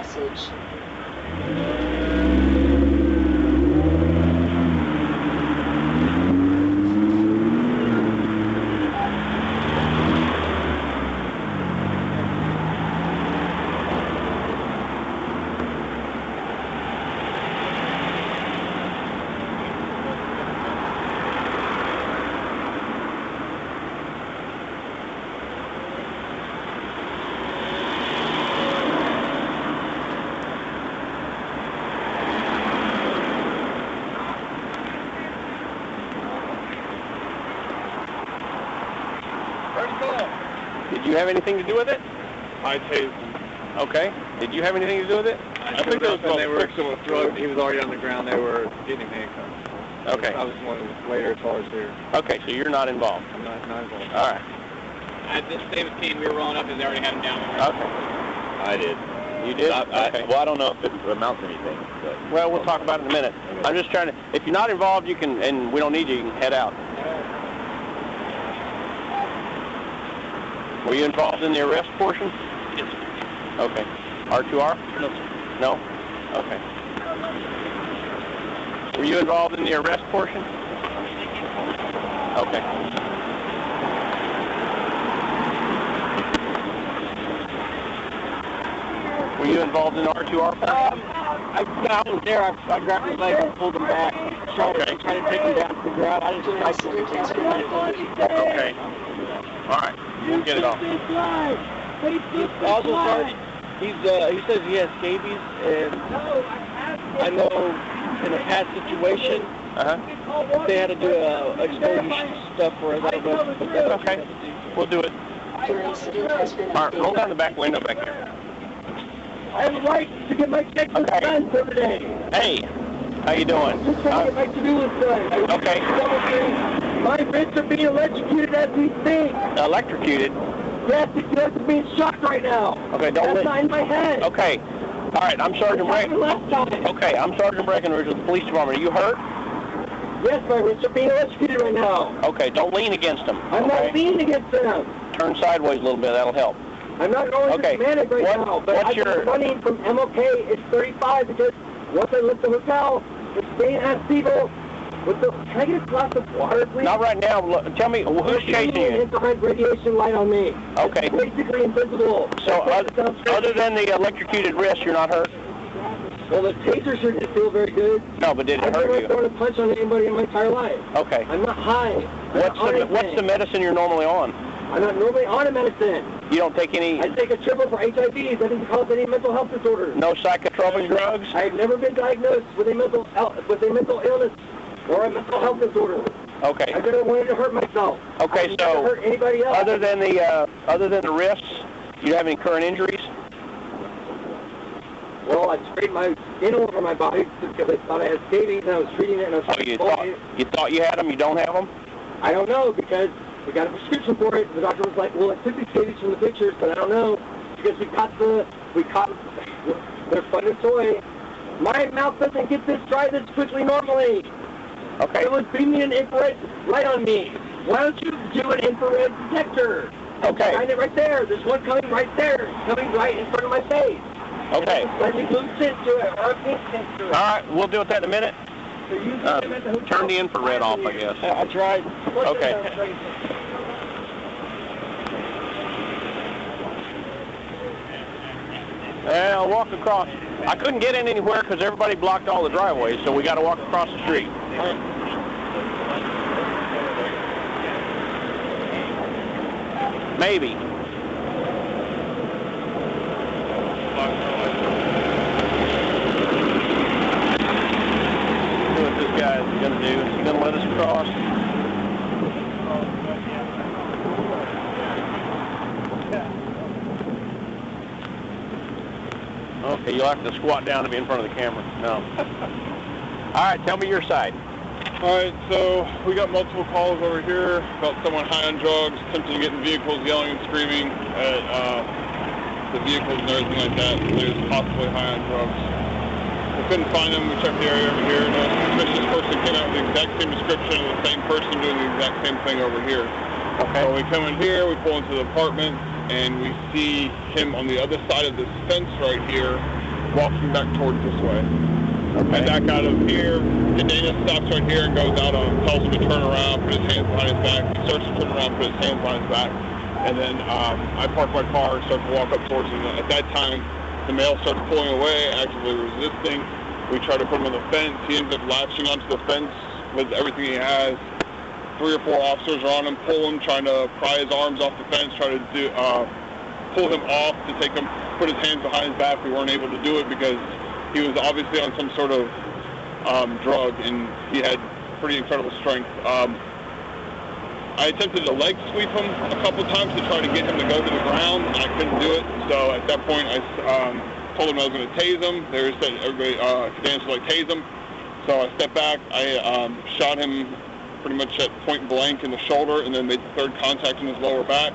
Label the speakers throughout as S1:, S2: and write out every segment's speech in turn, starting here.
S1: message.
S2: Did you have anything to do with it?
S3: I tased him.
S2: Okay. Did you have anything to do with it?
S3: I think it was when they were fixing with drugs. He was already on the ground. They were getting him handcuffed.
S2: Okay.
S3: I was one later as far as here.
S2: Okay, so you're not involved.
S3: I'm not involved.
S2: All right.
S4: At this same scene, we were rolling up and they already had him down.
S2: Okay.
S5: I did.
S2: You did?
S5: Okay. Well, I don't know if it amounts to anything. But.
S2: Well, we'll talk about it in a minute.
S5: Okay.
S2: I'm just trying to, if you're not involved, you can, and we don't need you can head out. Were you involved in the arrest portion?
S4: Yes.
S2: Okay. R2R?
S4: No, sir.
S2: No? Okay. Were you involved in the arrest portion? Okay. Were you involved in the R2R portion?
S6: I was there. I grabbed his leg and pulled him back. Tried to take him down to the ground. I just tried to
S2: Okay. All right. We'll get it off.
S6: Also, Sergeant, he says he has scabies, and I know in a past situation, they had to do exfoliation stuff for us. I don't know if that's
S2: okay. We'll do it. All right. Roll down the back window back here.
S6: I have a right to get my checks done for the day.
S2: Hey, how you doing?
S6: Just trying to get my to-do list done.
S2: Okay.
S6: My wrists are being electrocuted as we speak.
S2: Electrocuted?
S6: Yes, because it's being shocked right now.
S2: Okay, don't
S6: That's not in my head.
S2: Okay. All right, I'm Sergeant Breckenridge. Okay, I'm Sergeant Breckenridge with the police department. Are you hurt?
S6: Yes, my wrists are being electrocuted right now.
S2: Okay, don't lean against them.
S6: I'm not leaning against them.
S2: Turn sideways a little bit. That'll help.
S6: I'm not going to Manic right now, but I'm running from MLK. It's 35 because once I left the hotel, it's staying at Stevel. Can I get a glass of water, please?
S2: Not right now. Look, tell me, who's chasing you?
S6: Infrared radiation light on me.
S2: Okay.
S6: It's basically invisible.
S2: So other than the electrocuted wrist, you're not hurt?
S6: Well, the taser sure didn't feel very good.
S2: No, but did it hurt you?
S6: I've never thrown a punch on anybody in my entire life.
S2: Okay.
S6: I'm not high.
S2: What's the medicine you're normally on?
S6: I'm not normally on a medicine.
S2: You don't take any...
S6: I take a triple for HIV. That doesn't cause any mental health disorders.
S2: No psychotropic drugs?
S6: I've never been diagnosed with a mental illness or a mental health disorder.
S2: Okay.
S6: I've never wanted to hurt myself.
S2: Okay,
S6: I've never hurt anybody else.
S2: Other than the wrists, you have any current injuries?
S6: Well, I sprayed my skin all over my body because I thought I had scabies and I was treating it. And I was
S2: you thought you had them? You don't have them?
S6: I don't know because we got a prescription for it. The doctor was like, "Well, I took these scabies from the pictures, but I don't know because we caught their fun and toy. My mouth doesn't get this dry this quickly normally.
S2: Okay.
S6: It was beaming an infrared light on me. Why don't you do an infrared detector?
S2: Okay.
S6: Find it right there. There's one coming right there, coming right in front of my face.
S2: Okay.
S6: Let me blue tint to it or a pink tint to it.
S2: All right, we'll deal with that in a minute. Turn the infrared off, I guess.
S6: I tried.
S2: Okay. And I'll walk across. I couldn't get in anywhere because everybody blocked all the driveways, so we got to walk across the street. Maybe. See what this guy is going to do. Is he going to let us cross? Okay, you'll have to squat down to be in front of the camera. No. All right, tell me your side.
S3: All right, so we got multiple calls over here about someone high on drugs, attempting to get in vehicles, yelling and screaming at the vehicles and everything like that. They was possibly high on drugs. We couldn't find them. We checked the area over here. No suspicious person came out with the exact same description of the same person doing the exact same thing over here.
S2: Okay.
S3: So we come in here, we pull into the apartment, and we see him on the other side of this fence right here walks him back towards this way.
S2: Okay.
S3: I back out of here, and Dana stops right here and goes out on, tells him to turn around, put his hands behind his back. He starts to turn around, put his hands behind his back. And then I park my car and start to walk up towards him. At that time, the male starts pulling away, actively resisting. We try to put him on the fence. He ends up latching onto the fence with everything he has. 3 or 4 officers are on him, pull him, trying to pry his arms off the fence, try to pull him off to take him, put his hands behind his back. We weren't able to do it because he was obviously on some sort of drug, and he had pretty incredible strength. I attempted to leg sweep him a couple times to try to get him to go to the ground, and I couldn't do it. So at that point, I told him I was going to tase him. They said everybody, Cadenas was like, tase him. So I stepped back. I shot him pretty much at point blank in the shoulder, and then made the 3rd contact in his lower back.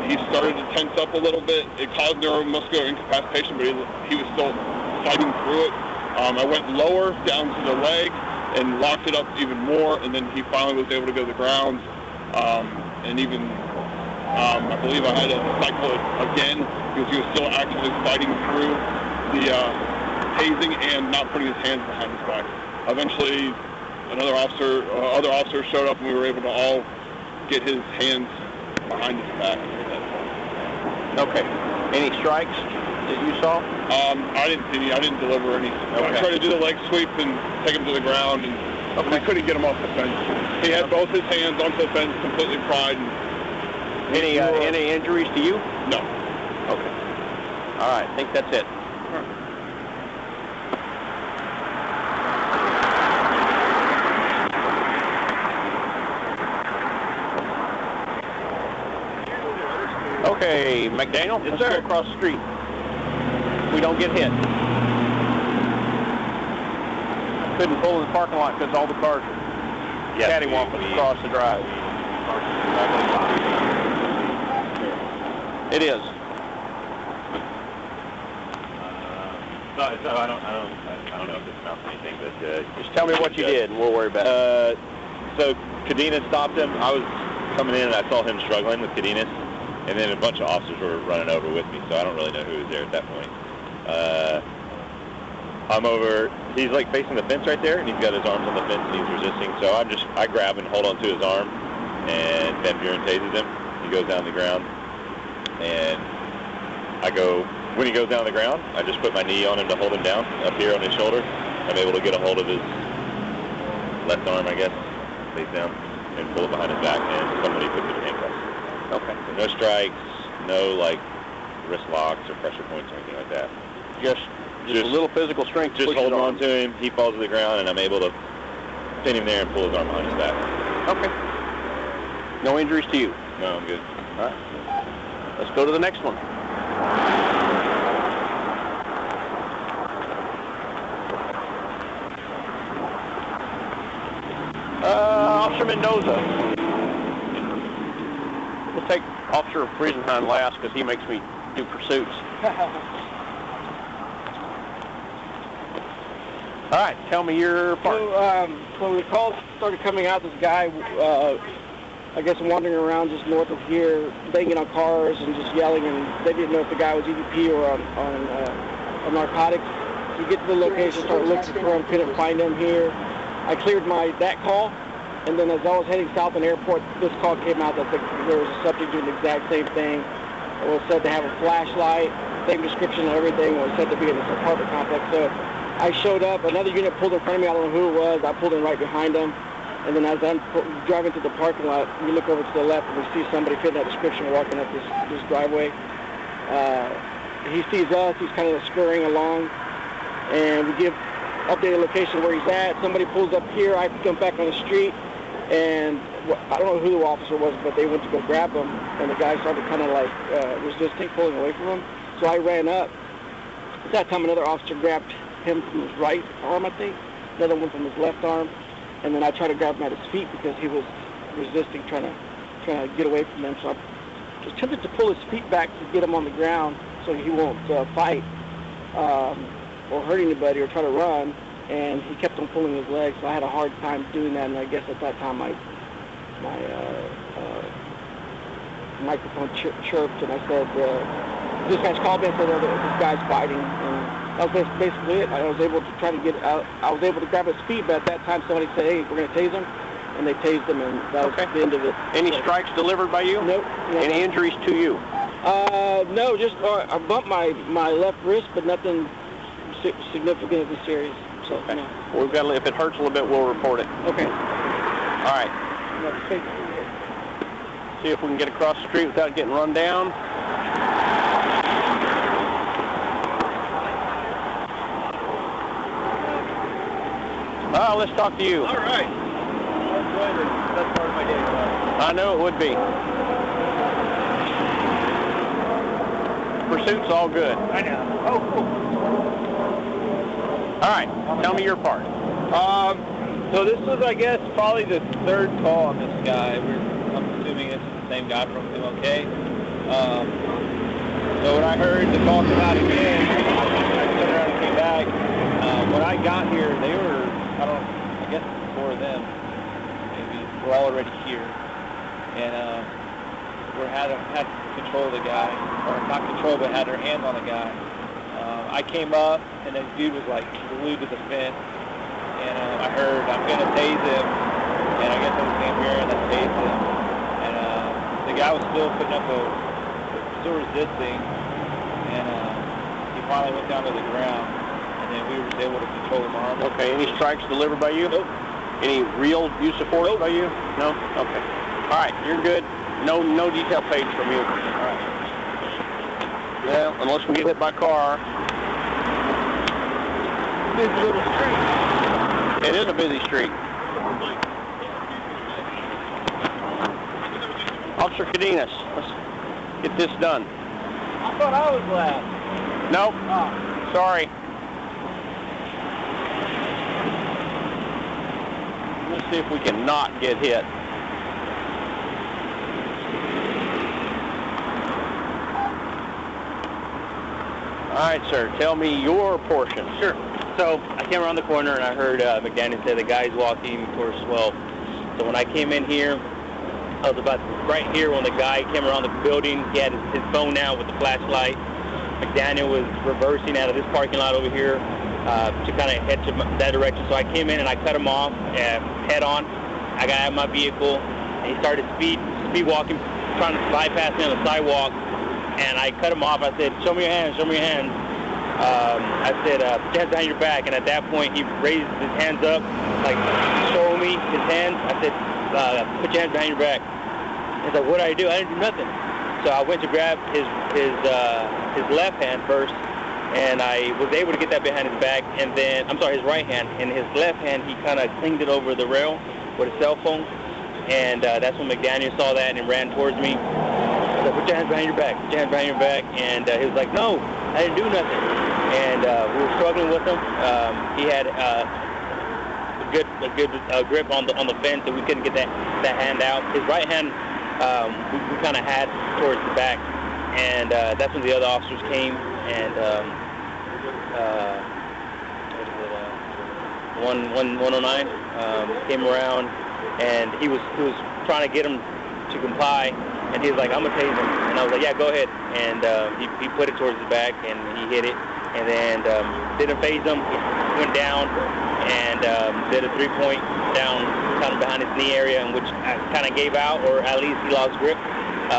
S3: He started to tense up a little bit. It caused neuromuscular incapacitation, but he was still fighting through it. I went lower down to the leg and locked it up even more, and then he finally was able to go to the ground. And even, I believe I had to cycle it again because he was still actively fighting through the tasing and not putting his hands behind his back. Eventually, other officer showed up, and we were able to all get his hands behind his back.
S2: Okay. Any strikes that you saw?
S3: I didn't see any. I didn't deliver any.
S2: Okay.
S3: I tried to do the leg sweep and take him to the ground, and we couldn't get him off the fence. He had both his hands onto the fence, completely pried.
S2: Any injuries to you?
S3: No.
S2: Okay. All right. I think that's it. Okay, McDaniel, let's go across the street. We don't get hit. Couldn't pull in the parking lot because all the cars were cattywamping across the drive. It is.
S5: No, I don't know if this amounts to anything, but
S2: Just tell me what you did, and we'll worry about it.
S5: So Cadenas stopped him. I was coming in, and I saw him struggling with Cadenas, and then a bunch of officers were running over with me, so I don't really know who was there at that point. I'm over, he's like facing the fence right there, and he's got his arms on the fence, and he's resisting, so I grab and hold onto his arm, and Van Buren tases him. He goes down the ground, and when he goes down the ground, I just put my knee on him to hold him down, up here on his shoulder. I'm able to get a hold of his left arm, I guess, face down, and pull it behind his back, and somebody puts him in handcuffs.
S2: Okay.
S5: So no strikes, no like wrist locks or pressure points or anything like that.
S2: Just a little physical strength.
S5: Just holding on to him. He falls to the ground, and I'm able to pin him there and pull his arm behind his back.
S2: Okay. No injuries to you?
S5: No, I'm good.
S2: All right. Let's go to the next one. Officer Mendoza. We'll take Officer Friesenheim last because he makes me do pursuits. All right, tell me your part.
S1: So when the calls started coming out, this guy, I guess, wandering around just north of here, banging on cars and just yelling, and they didn't know if the guy was EVP or on narcotics. We get to the location, start looking for him, couldn't find him here. I cleared that call, and then as I was heading south on the airport, this call came out that there was a subject doing the exact same thing. It was said to have a flashlight, same description and everything. It was said to be in this apartment complex. So I showed up, another unit pulled in front of me, I don't know who it was, I pulled in right behind him, and then as I'm driving to the parking lot, we look over to the left and we see somebody fitting that description walking up this driveway. He sees us, he's kind of scurrying along, and we give updated location where he's at. Somebody pulls up here, I jump back on the street, and I don't know who the officer was, but they went to go grab him, and the guy started kind of like resisting, pulling away from him, so I ran up. At that time, another officer grabbed him from his right arm, I think, another one from his left arm, and then I tried to grab him at his feet because he was resisting, trying to get away from them. So I was tempted to pull his feet back to get him on the ground so he won't fight or hurt anybody or try to run, and he kept on pulling his legs, so I had a hard time doing that, and I guess at that time my microphone chirped, and I said, dispatch called me and said, this guy's fighting, and That was basically it. I was able to try to get out. I was able to grab his feet, but at that time somebody said, "Hey, we're going to tase him," and they tased him, and that was the end of it.
S2: Any strikes delivered by you?
S1: Nope.
S2: Any injuries to you?
S1: No, just I bumped my left wrist, but nothing significantly serious. So,
S2: okay.
S1: No.
S2: We've got. If it hurts a little bit, we'll report it.
S1: Okay.
S2: All right. See if we can get across the street without getting run down. Let's talk to you.
S7: All right. That's part of my day.
S2: I know it would be. Pursuit's all good.
S7: I know. Oh, cool.
S2: All right. Tell me your part.
S7: So this was, I guess, probably the third call on this guy. I'm assuming it's the same guy from MLK. So when I heard the call come out again, I turned around and came back. When I got here, they were, I guess four of them, maybe, were all already here. And we had control of the guy, or not control, but had their hands on the guy. I came up, and this dude was like glued to the fence. And I heard, "I'm going to tase him," and I guess I was came here and I tased him. And the guy was still putting up still resisting, and he finally went down to the ground, and then we were able to control his arm.
S2: Okay, any strikes delivered by you?
S7: Nope.
S2: Any real use of force by you? No? Okay. All right, you're good. No detail page from you.
S7: All right.
S2: Well, unless we get hit by a car.
S7: Busy little street.
S2: It is a busy street. Officer Cadenas, let's get this done.
S7: I thought I was last.
S2: Nope.
S7: Oh.
S2: Sorry. Let's see if we can not get hit. All right, sir. Tell me your portion.
S8: Sure. So I came around the corner and I heard McDaniel say the guy's walking towards 12. So when I came in here, I was about right here when the guy came around the building. He had his phone out with the flashlight. McDaniel was reversing out of this parking lot over here to kind of head to that direction. So I came in and I cut him off head on. I got out of my vehicle and he started speed walking, trying to bypass me on the sidewalk. And I cut him off. I said, "Show me your hands, show me your hands." I said, "Put your hands behind your back." And at that point, he raised his hands up, like, show me his hands. I said, "Put your hands behind your back." He's like, "What did I do?" "I didn't do nothing." So I went to grab his left hand first, and I was able to get that behind his back. And then, I'm sorry, his right hand. And his left hand, he kind of clinged it over the rail with a cell phone. And that's when McDaniel saw that and he ran towards me. I said, "Put your hands behind your back, put your hands behind your back." And he was like, "No, I didn't do nothing." And we were struggling with him. He had a good grip on the fence, so we couldn't get that hand out. His right hand, we kind of had towards the back, and that's when the other officers came and 109 came around, and he was trying to get him to comply. And he was like, "I'm going to tase him." And I was like, "Yeah, go ahead." And he put it towards his back, and he hit it. And then didn't phase him. He went down and did a three-point down kind of behind his knee area, in which kind of gave out, or at least he lost grip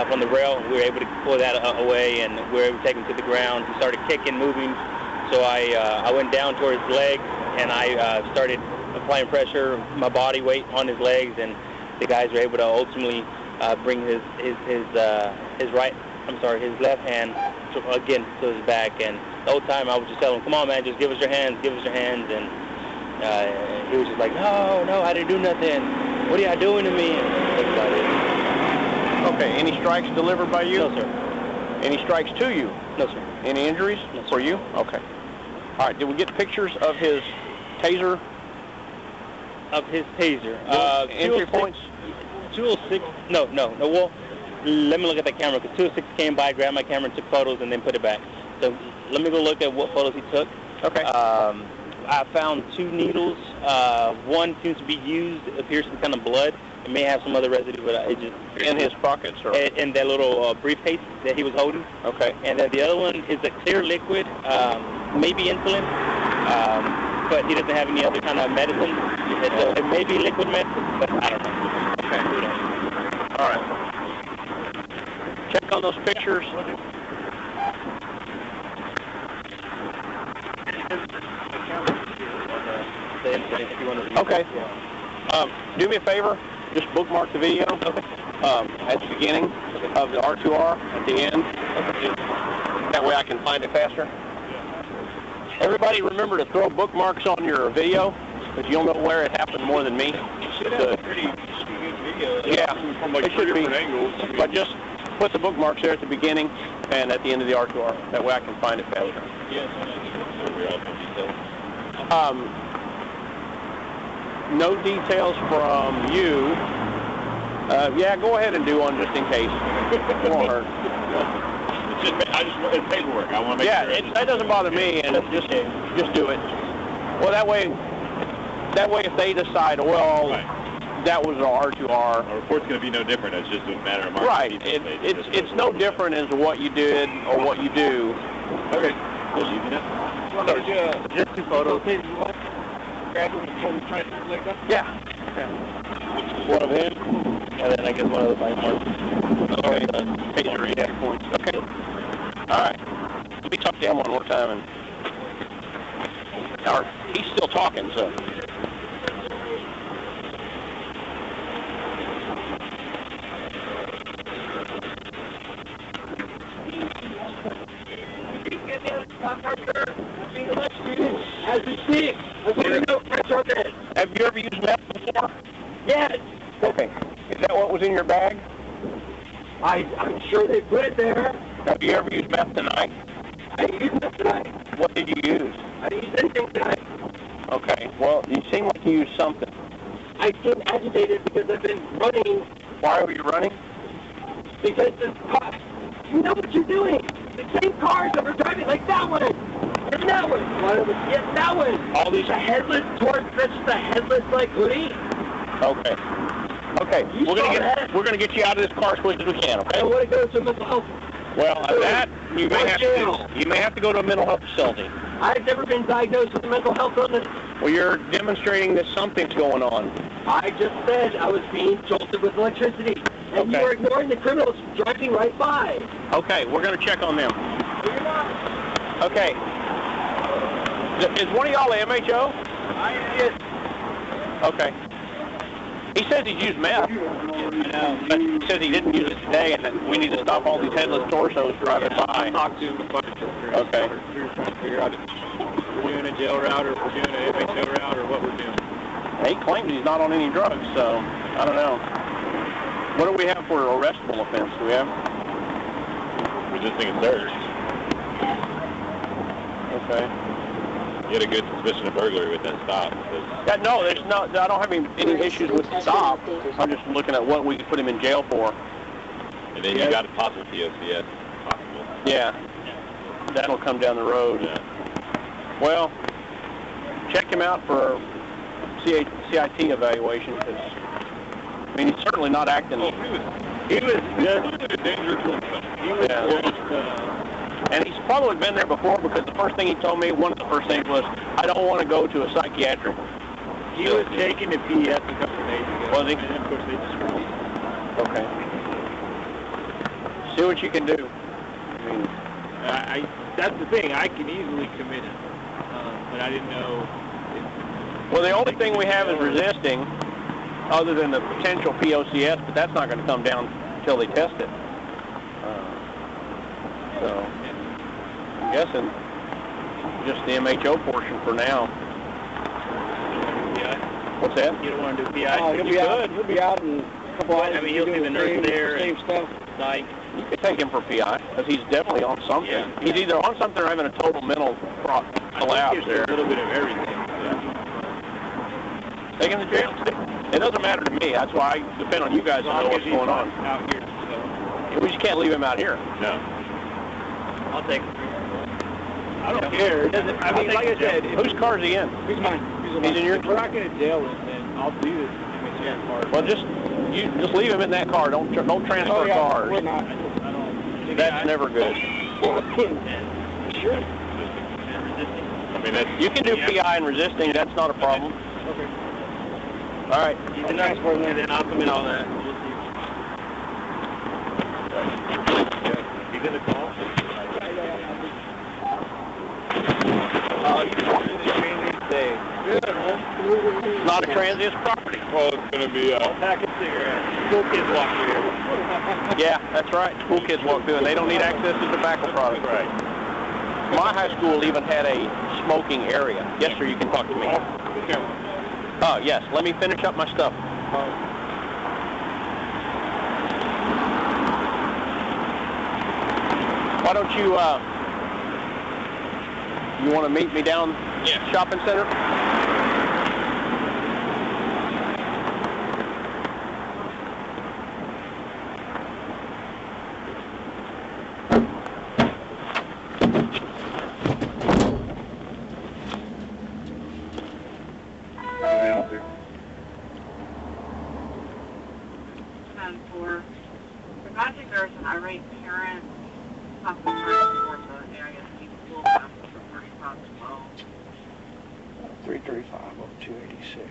S8: from the rail. We were able to pull that away, and we were able to take him to the ground. He started kicking, moving. So I went down towards his legs, and I started applying pressure, my body weight on his legs, and the guys were able to ultimately bring his left hand again to his back. And the whole time I was just telling him, "Come on, man, just give us your hands, give us your hands." And he was just like, no, I didn't do nothing. What are y'all doing to me?" And that's about it.
S2: Okay, any strikes delivered by you?
S8: No, sir.
S2: Any strikes to you?
S8: No, sir.
S2: Any injuries for you? Okay. All right, did we get pictures of his taser?
S8: Of his taser.
S2: Entry points?
S8: 206, no. Well, let me look at that camera, because 206 came by, grabbed my camera, took photos, and then put it back. So let me go look at what photos he took.
S2: Okay.
S8: I found 2 needles. One seems to be used. It appears to be kind of blood. It may have some other residue, but it just...
S2: In his pockets, or?
S8: In that little briefcase that he was holding.
S2: Okay.
S8: And then the other one is a clear liquid. maybe insulin, but he doesn't have any other kind of medicine. It may be liquid medicine, but I don't know.
S2: Okay. All right. Check on those pictures. Okay. Do me a favor. Just bookmark the video at the beginning of the R2R at the end. That way I can find it faster. Everybody remember to throw bookmarks on your video, because you'll know where it happened more than me.
S3: Should have a pretty good video.
S2: Yeah,
S3: From like
S2: it should be.
S3: different angles.
S2: But just put the bookmarks there at the beginning and at the end of the R2R. That way I can find it faster. No details from you. Yeah, go ahead and do one just in case. It won't hurt.
S5: It's paperwork. I want to make
S2: Yeah,
S5: sure.
S2: that doesn't bother me, and just do it. Well, that way if they decide, well, that was our R2R.
S5: Our report's going to be no different. It's just a matter of marking.
S2: Right. It's no different as what you did or what you do.
S5: Okay. Just 2 photos.
S2: Yeah. One of him, and then I guess one of the bike marks. Okay. Pager, yeah, points. Okay. All right. Let me talk to him one more time. And he's still talking, so.
S6: As we speak, I'm getting no pressure on this.
S2: Have you ever used meth before?
S6: Yes,
S2: Okay. Is that what was in your bag?
S6: I'm sure they put it there.
S2: Have you ever used meth tonight?
S6: I used it tonight.
S2: What did you use?
S6: I didn't use anything tonight.
S2: Okay. Well, you seem like you used something.
S6: I seem agitated because I've been running.
S2: Why were you running?
S6: Because this car, you know what you're doing. The same cars that were driving, like that one. And that one. Yes, that one.
S2: All these.
S6: The headless towards the headless like hoodie.
S2: Okay. Okay.
S6: You
S2: We're
S6: saw
S2: gonna
S6: that?
S2: we're gonna get you out of this car as quick as we can.
S6: I
S2: Okay.
S6: don't want to go to mental health.
S2: Well, that you may have to. You may have to go to a mental health facility.
S6: I've never been diagnosed with a mental health illness.
S2: Well, you're demonstrating that something's going on.
S6: I just said I was being jolted with electricity, and you
S2: Okay.
S6: were ignoring the criminals driving right by.
S2: Okay. We're gonna check on them.
S6: No, you're not.
S2: Okay. Is one of y'all the MHO? Okay. He says he's used meth. But he says he didn't use it today, and that we need to stop all these headless torsos driving by.
S4: Talk to him about it.
S2: Okay.
S4: We're trying to figure out if we're doing a jail route or if we're doing an MHO route or what we're doing.
S2: He claims he's not on any drugs, so I don't know. What do we have for arrestable offense? Do we have?
S5: Resisting a search.
S2: Okay.
S5: You had a good suspicion of burglary with that stop.
S2: Yeah, no, there's no. I don't have any issues with the stop. I'm just looking at what we could put him in jail for.
S5: And then you got a possible POCS. Possible.
S2: Yeah. That'll come down the road.
S5: Yeah.
S2: Well, check him out for CIT evaluation, because, I mean, he's certainly not acting.
S3: He was just a dangerous one. He was
S2: And he's probably been there before, because the first thing he told me, one of the first things was, I don't want to go to a psychiatric.
S4: He was taken to PS a couple of days ago.
S2: Was he?
S4: And of course they just released him.
S2: Okay. See what you can do. I mean,
S4: That's the thing. I can easily commit him, but I didn't know.
S2: well, the only thing we have is resisting, other than the potential POCS, but that's not going to come down until they test it. So, I'm guessing just the MHO portion for now. What's that?
S4: You don't want to do PI?
S1: Oh, he'll be out in a couple hours.
S4: I mean, he'll see the nurse there
S1: Same
S4: and-
S1: stuff.
S4: Like,
S2: You could take him for PI, because he's definitely on something.
S4: Yeah.
S2: He's either on something or having a total mental collapse
S4: it's
S2: there.
S4: a little bit of everything.
S2: Take him to jail. It doesn't matter to me. That's why I depend on you guys to know what's going on.
S4: Out here, so
S2: We just can't leave him out here.
S5: No.
S4: I'll take him. I don't care. It doesn't. I mean, like I said,
S2: Whose car is he in?
S1: He's mine.
S2: He's in your.
S4: if we're not going to jail him, then I'll do this MHO part.
S2: Well, just leave him in that car. Don't transfer
S1: Oh, yeah,
S2: cars.
S1: we're not.
S4: I don't.
S2: That's never good.
S1: Sure.
S5: mean, that's...
S2: You can do PI and resisting. That's not a problem.
S1: Okay.
S2: All right.
S4: And then I'll submit all that.
S5: You gonna call?
S2: It's not a transient property.
S3: Well, it's going to be...
S4: Pack of cigarettes. School kids walk here.
S2: Yeah, that's right. School kids walk through, and they don't need access to tobacco products.
S5: Right.
S2: My high school even had a smoking area. Yes, sir, you can talk to me. Yes, let me finish up my stuff. Why don't you, you want to meet me down shopping center?
S9: For I think there's an irate parent possibly for the AISD school bus for 35 as well.
S2: 335 of 286.